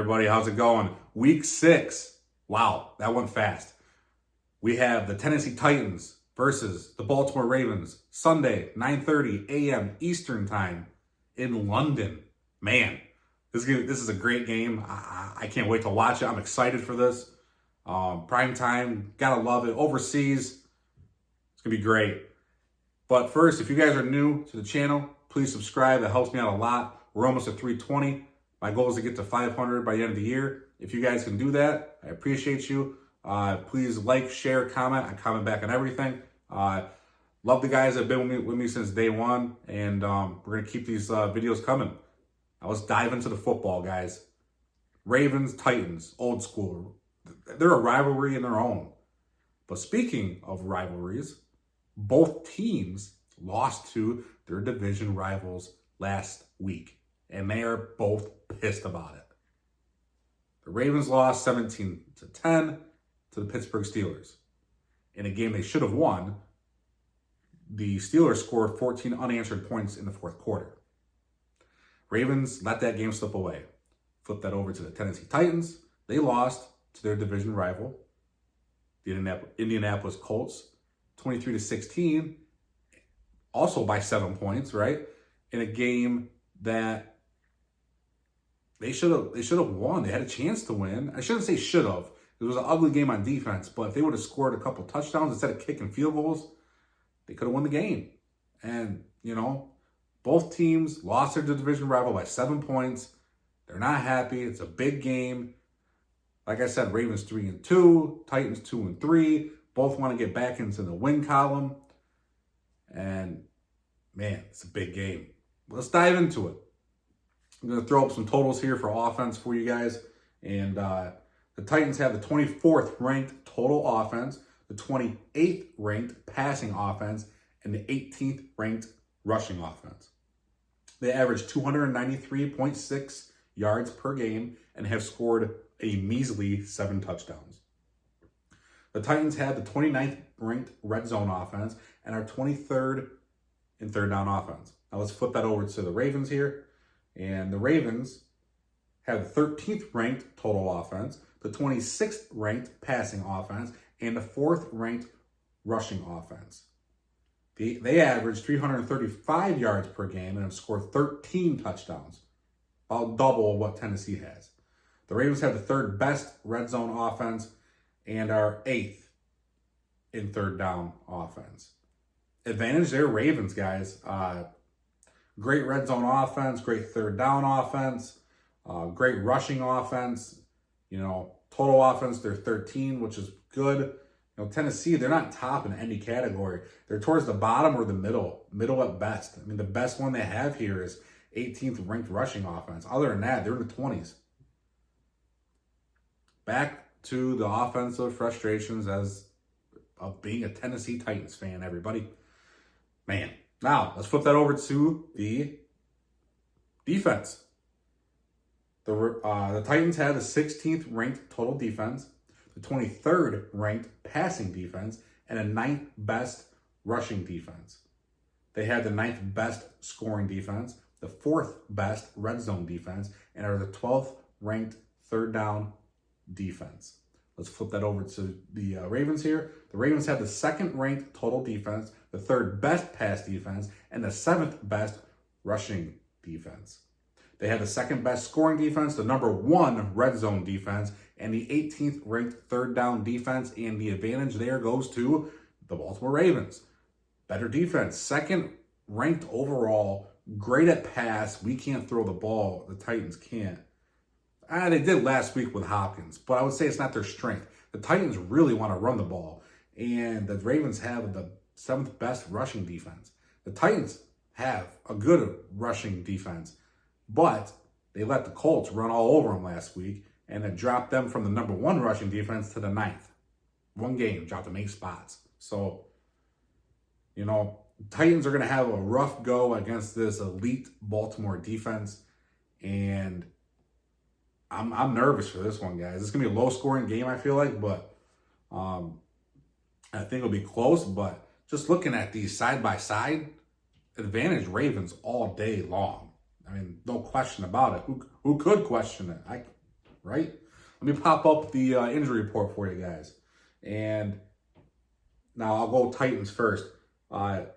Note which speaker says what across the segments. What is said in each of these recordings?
Speaker 1: everybody? How's it going? Week 6. Wow, that went fast. We have the Tennessee Titans versus the Baltimore Ravens, Sunday, 9:30 a.m. Eastern Time in London. Man, this is a great game. I can't wait to watch it. I'm excited for this. Prime time, gotta love it. Overseas, it's gonna be great. But first, if you guys are new to the channel, please subscribe. That helps me out a lot. We're almost at 320. My goal is to get to 500 by the end of the year. If you guys can do that, I appreciate you. Please like, share, comment. I comment back on everything. Love the guys that have been with me since day one, and we're going to keep these videos coming. Now let's dive into the football, guys. Ravens, Titans, old school. They're a rivalry in their own. But speaking of rivalries, both teams lost to their division rivals last week, and they are both pissed about it. The Ravens lost 17-10 to the Pittsburgh Steelers. In a game they should have won, the Steelers scored 14 unanswered points in the fourth quarter. Ravens let that game slip away. Flip that over to the Tennessee Titans. They lost to their division rival, the Indianapolis Colts, 23-16, also by 7 points, right? In a game that they should have won. They had a chance to win. I shouldn't say should have. It was an ugly game on defense, but if they would have scored a couple touchdowns instead of kicking field goals, they could have won the game. And, both teams lost their division rival by 7 points. They're not happy. It's a big game. Like I said, Ravens 3-2, Titans 2-3. Both want to get back into the win column. And, man, it's a big game. Let's dive into it. I'm going to throw up some totals here for offense for you guys. And the Titans have the 24th ranked total offense, the 28th ranked passing offense, and the 18th ranked rushing offense. They average 293.6 yards per game and have scored a measly 7 touchdowns. The Titans have the 29th ranked red zone offense and are 23rd in third down offense. Now let's flip that over to the Ravens here. And the Ravens have the 13th ranked total offense, the 26th ranked passing offense, and the 4th ranked rushing offense. They average 335 yards per game and have scored 13 touchdowns, about double what Tennessee has. The Ravens have the 3rd best red zone offense and are 8th in third down offense. Advantage there, Ravens, guys. Great red zone offense, great third down offense, great rushing offense. Total offense, they're 13, which is good. Tennessee, they're not top in any category. They're towards the bottom or the middle at best. I mean, the best one they have here is 18th ranked rushing offense. Other than that, they're in the 20s. Back to the offensive frustrations of being a Tennessee Titans fan, everybody. Man. Now, let's flip that over to the defense. The Titans had the 16th ranked total defense, the 23rd ranked passing defense, and a 9th best rushing defense. They had the 9th best scoring defense, the 4th best red zone defense, and are the 12th ranked third down defense. Let's flip that over to the Ravens here. The Ravens have the 2nd ranked total defense, the 3rd best pass defense, and the 7th best rushing defense. They have the 2nd best scoring defense, the number 1 red zone defense, and the 18th ranked third down defense. And the advantage there goes to the Baltimore Ravens. Better defense, 2nd ranked overall, great at pass. We can't throw the ball. The Titans can't. They did last week with Hopkins, but I would say it's not their strength. The Titans really want to run the ball, and the Ravens have the 7th best rushing defense. The Titans have a good rushing defense, but they let the Colts run all over them last week, and it dropped them from the number 1 rushing defense to the 9th. One game, dropped them 8 spots. So, Titans are going to have a rough go against this elite Baltimore defense, and I'm nervous for this one, guys. It's going to be a low-scoring game, I feel like, but I think it'll be close. But just looking at these side-by-side, advantage Ravens all day long. I mean, no question about it. Who could question it? right? Let me pop up the injury report for you guys. And now I'll go Titans first. Wide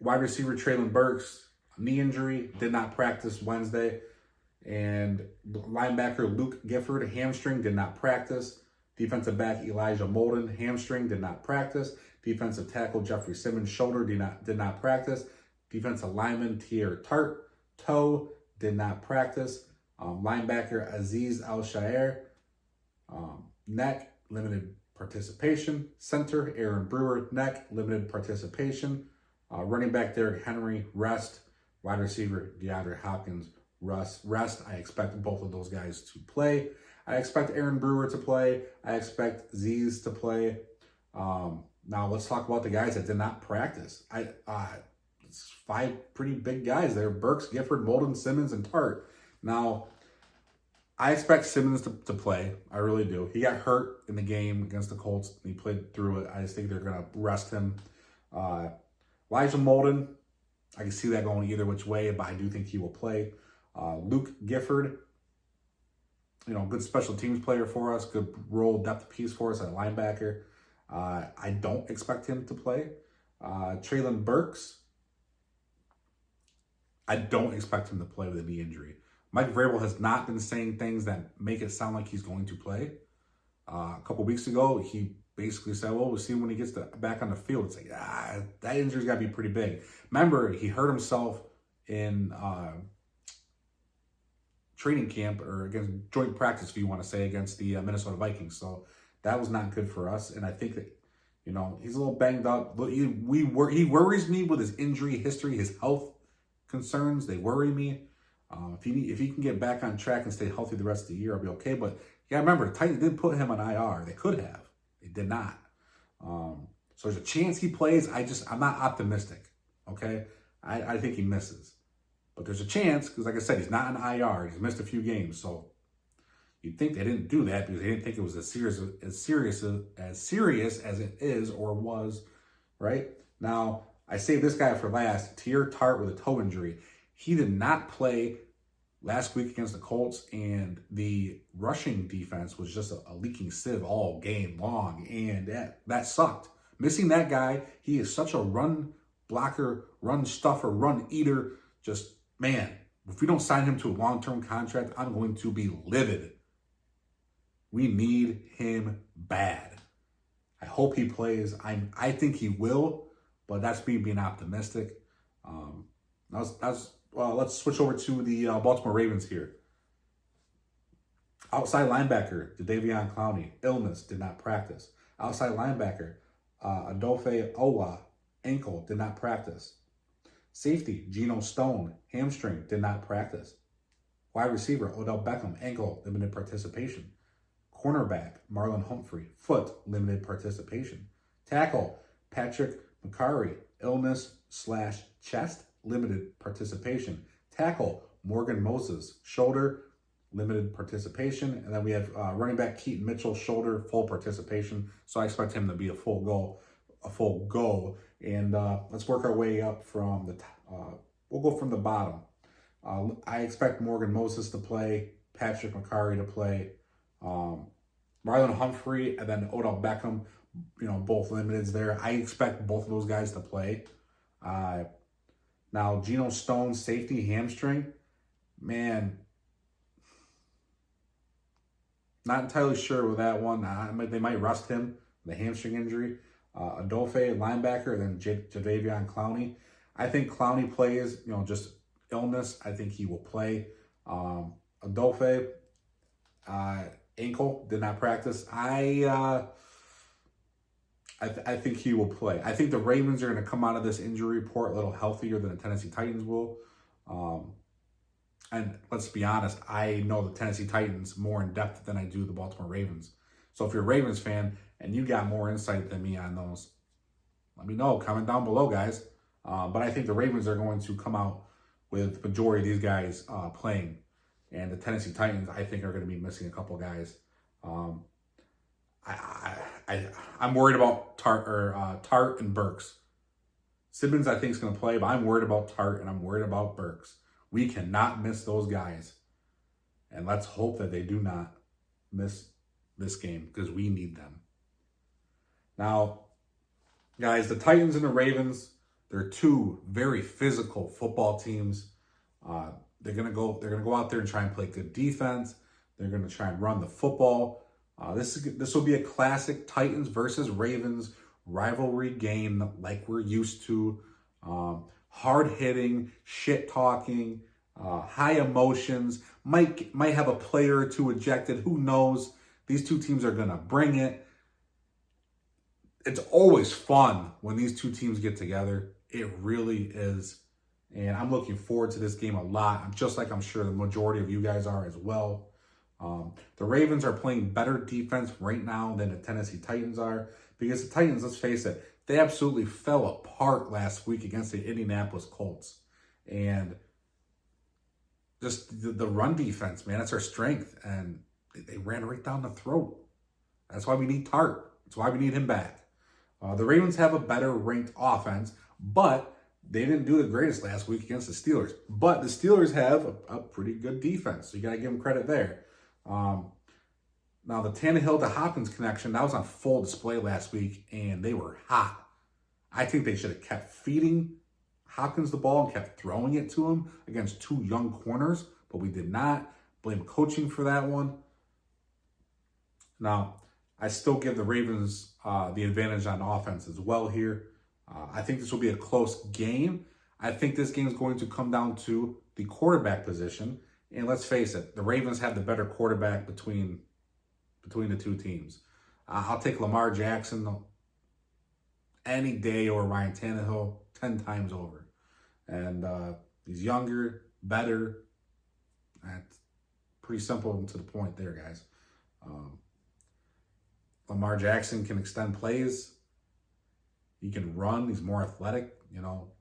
Speaker 1: receiver Traylon Burks, knee injury, did not practice Wednesday. And linebacker Luke Gifford, hamstring, did not practice. Defensive back Elijah Molden, hamstring, did not practice. Defensive tackle Jeffrey Simmons, shoulder, did not practice. Defensive lineman Tier Tart, toe, did not practice. Linebacker Aziz Al-Shair, neck, limited participation. Center Aaron Brewer, neck, limited participation. Running back Derrick Henry, rest. Wide receiver DeAndre Hopkins, rest. I expect both of those guys to play. I expect Aaron Brewer to play. I expect Z's to play. Now let's talk about the guys that did not practice. It's 5 pretty big guys there: Burks, Gifford, Molden, Simmons, and Tart. Now, I expect Simmons to play. I really do. He got hurt in the game against the Colts. He played through it. I just think they're going to rest him. Elijah Molden, I can see that going either which way, but I do think he will play. Luke Gifford, good special teams player for us, good role depth piece for us at linebacker. I don't expect him to play. Traylon Burks, I don't expect him to play with a knee injury. Mike Vrabel has not been saying things that make it sound like he's going to play. A couple weeks ago, he basically said, well, we'll see when he gets back on the field. It's like, that injury's got to be pretty big. Remember, he hurt himself in training camp, or against joint practice, if you want to say, against the Minnesota Vikings. So that was not good for us. And I think that, he's a little banged up. He worries me with his injury history, his health concerns. They worry me. If he can get back on track and stay healthy the rest of the year, I'll be okay. But yeah, remember, the Titans did put him on IR. They could have. They did not. So there's a chance he plays. I'm not optimistic. Okay, I think he misses. But there's a chance, because like I said, he's not on IR. He's missed a few games. So you'd think they didn't do that because they didn't think it was as serious as it is or was, right? Now, I saved this guy for last. Tier Tart with a toe injury. He did not play last week against the Colts, and the rushing defense was just a leaking sieve all game long, and that sucked. Missing that guy, he is such a run blocker, run stuffer, run eater. Just, man, if we don't sign him to a long-term contract, I'm going to be livid. We need him bad. I hope he plays. I think he will, but that's me being optimistic. Let's switch over to the Baltimore Ravens here. Outside linebacker, Jadeveon Clowney, illness, did not practice. Outside linebacker, Adolphe Owa, ankle, did not practice. Safety, Geno Stone, hamstring, did not practice. Wide receiver, Odell Beckham, ankle, limited participation. Cornerback, Marlon Humphrey, foot, limited participation. Tackle, Patrick McCarry, illness/chest, limited participation. Tackle, Morgan Moses, shoulder, limited participation. And then we have running back Keaton Mitchell, shoulder, full participation. So I expect him to be a full go. And let's work our way up from we'll go from the bottom. I expect Morgan Moses to play, Patrick McCarry to play, Marlon Humphrey, and then Odell Beckham, both limiteds there. I expect both of those guys to play. Now, Geno Stone, safety, hamstring. Man, not entirely sure with that one. They might rest him, the hamstring injury. Adolphe, linebacker, and then Jadeveon Clowney. I think Clowney plays, just illness. I think he will play. Adolphe, ankle, did not practice. I think he will play. I think the Ravens are going to come out of this injury report a little healthier than the Tennessee Titans will. And let's be honest, I know the Tennessee Titans more in depth than I do the Baltimore Ravens. So if you're a Ravens fan and you got more insight than me on those, let me know. Comment down below, guys. But I think the Ravens are going to come out with the majority of these guys playing. And the Tennessee Titans, I think, are going to be missing a couple guys. I'm worried about Tart and Burks. Simmons, I think, is going to play, but I'm worried about Tart and I'm worried about Burks. We cannot miss those guys. And let's hope that they do not. miss this game because we need them. Now, guys, the Titans and the Ravens, they're two very physical football teams. They're gonna go out there and try and play good defense. They're gonna try and run the football. This will be a classic Titans versus Ravens rivalry game like we're used to. Hard hitting, shit talking, high emotions. Might have a player or two ejected. Who knows? These two teams are gonna bring it. It's always fun when these two teams get together. It really is. And I'm looking forward to this game a lot, just like I'm sure the majority of you guys are as well. The Ravens are playing better defense right now than the Tennessee Titans are, because the Titans, let's face it, they absolutely fell apart last week against the Indianapolis Colts. And just the run defense, man, that's our strength. And they ran right down the throat. That's why we need Tart. That's why we need him back. The Ravens have a better ranked offense, but they didn't do the greatest last week against the Steelers. But the Steelers have a pretty good defense, so you got to give them credit there. Now, the Tannehill to Hopkins connection, that was on full display last week, and they were hot. I think they should have kept feeding Hopkins the ball and kept throwing it to him against two young corners, but we did not. Blame coaching for that one. Now, I still give the Ravens the advantage on offense as well here. I think this will be a close game. I think this game is going to come down to the quarterback position. And let's face it, the Ravens have the better quarterback between the two teams. I'll take Lamar Jackson any day over Ryan Tannehill 10 times over. And he's younger, better. That's pretty simple and to the point there, guys. Lamar Jackson can extend plays. He can run. He's more athletic. You know,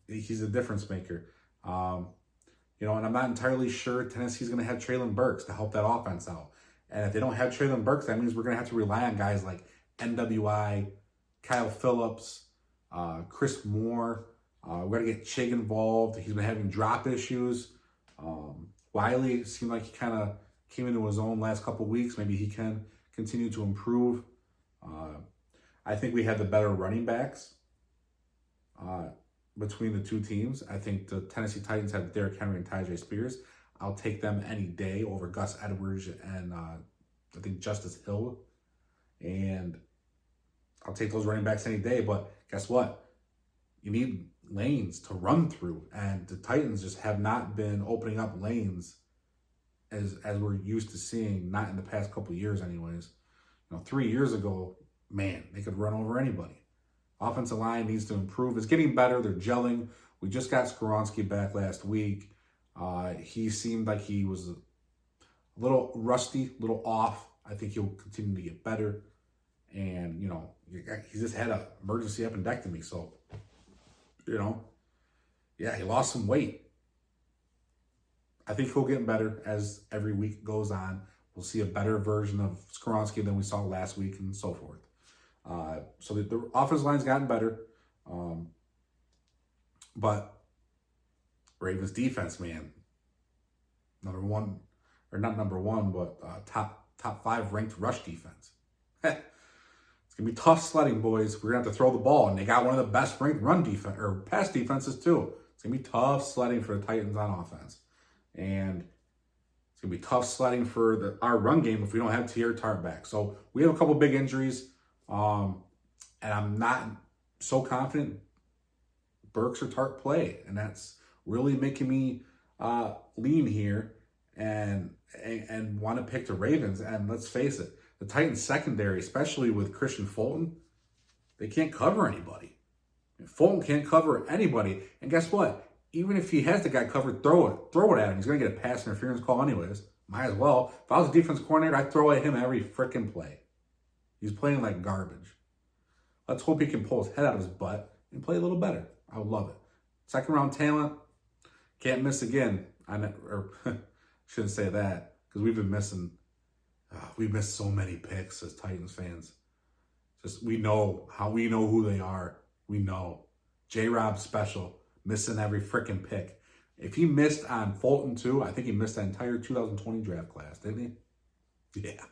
Speaker 1: he's a difference maker. You know, and I'm not entirely sure Tennessee's going to have Treylon Burks to help that offense out. And if they don't have Treylon Burks, that means we're going to have to rely on guys like NWI, Kyle Phillips, Chris Moore. We're going to get Chig involved. He's been having drop issues. Wiley seemed like he kind of came into his own last couple weeks. Maybe he can continue to improve. I think we have the better running backs between the two teams. I think the Tennessee Titans have Derrick Henry and Tyjae Spears. I'll take them any day over Gus Edwards and I think Justice Hill. And I'll take those running backs any day. But guess what? You need lanes to run through. And the Titans just have not been opening up lanes as we're used to seeing, not in the past couple of years anyways. You know, 3 years ago, man, they could run over anybody. Offensive line needs to improve. It's getting better. They're gelling. We just got Skoronski back last week. He seemed like he was a little rusty, a little off. I think he'll continue to get better. And, you know, he just had an emergency appendectomy. So, you know, yeah, he lost some weight. I think he'll get better as every week goes on. We'll see a better version of Skoronski than we saw last week and so forth. So the offensive line's gotten better. But Ravens defense, man, number one, or not number one, but top 5 ranked rush defense. It's going to be tough sledding, boys. We're going to have to throw the ball, and they got one of the best ranked run defense or pass defenses too. It's going to be tough sledding for the Titans on offense. And it's going to be tough sledding for our run game if we don't have Tier Tart back. So we have a couple big injuries. And I'm not so confident Burks or Tart play. And that's really making me lean here and want to pick the Ravens. And let's face it, the Titans secondary, especially with Christian Fulton, they can't cover anybody. Fulton can't cover anybody. And guess what? Even if he has the guy covered, throw it at him. He's going to get a pass interference call anyways. Might as well. If I was a defense coordinator, I'd throw at him every freaking play. He's playing like garbage. Let's hope he can pull his head out of his butt and play a little better. I would love it. Second round talent. Can't miss again. Shouldn't say that because we've been missing. We've missed so many picks as Titans fans. We know who they are. We know. J-Rob special. Missing every freaking pick. If he missed on Fulton too, I think he missed that entire 2020 draft class, didn't he? Yeah.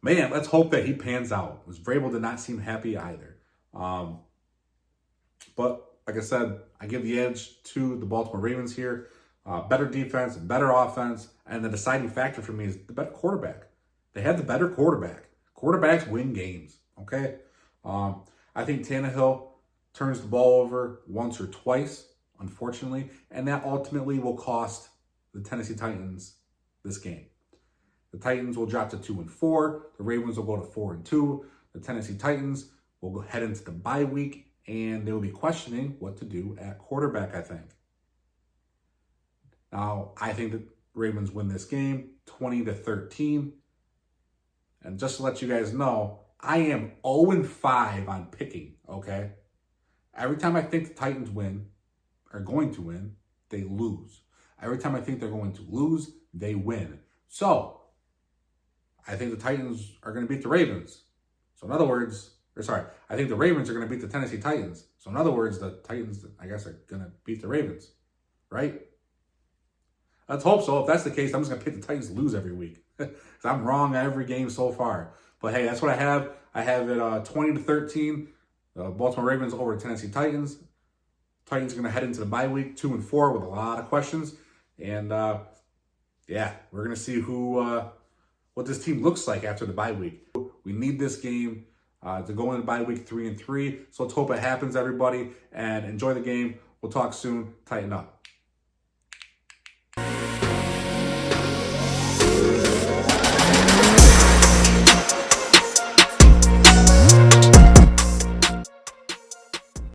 Speaker 1: Man, let's hope that he pans out. Vrabel did not seem happy either. But like I said, I give the edge to the Baltimore Ravens here. Better defense, better offense, and the deciding factor for me is the better quarterback. They have the better quarterback. Quarterbacks win games, okay? I think Tannehill turns the ball over once or twice, unfortunately, and that ultimately will cost the Tennessee Titans this game. The Titans will drop to 2-4. The Ravens will go to 4-2. The Tennessee Titans will go head into the bye week, and they will be questioning what to do at quarterback, I think. Now, I think the Ravens win this game 20-13. And just to let you guys know, I am 0-5 on picking, okay? Every time I think the Titans are going to win, they lose. Every time I think they're going to lose, they win. So, I think the Titans are going to beat the Ravens. So in other words, I think the Ravens are going to beat the Tennessee Titans. So in other words, the Titans, I guess, are going to beat the Ravens, right? Let's hope so. If that's the case, I'm just going to pick the Titans to lose every week. Because I'm wrong every game so far. But hey, that's what I have. I have it 20-13. Baltimore Ravens over the Tennessee Titans. Titans are going to head into the bye week 2-4 with a lot of questions. And yeah, we're going to see what this team looks like after the bye week. We need this game to go into bye week 3-3. So let's hope it happens, everybody. And enjoy the game. We'll talk soon. Tighten up.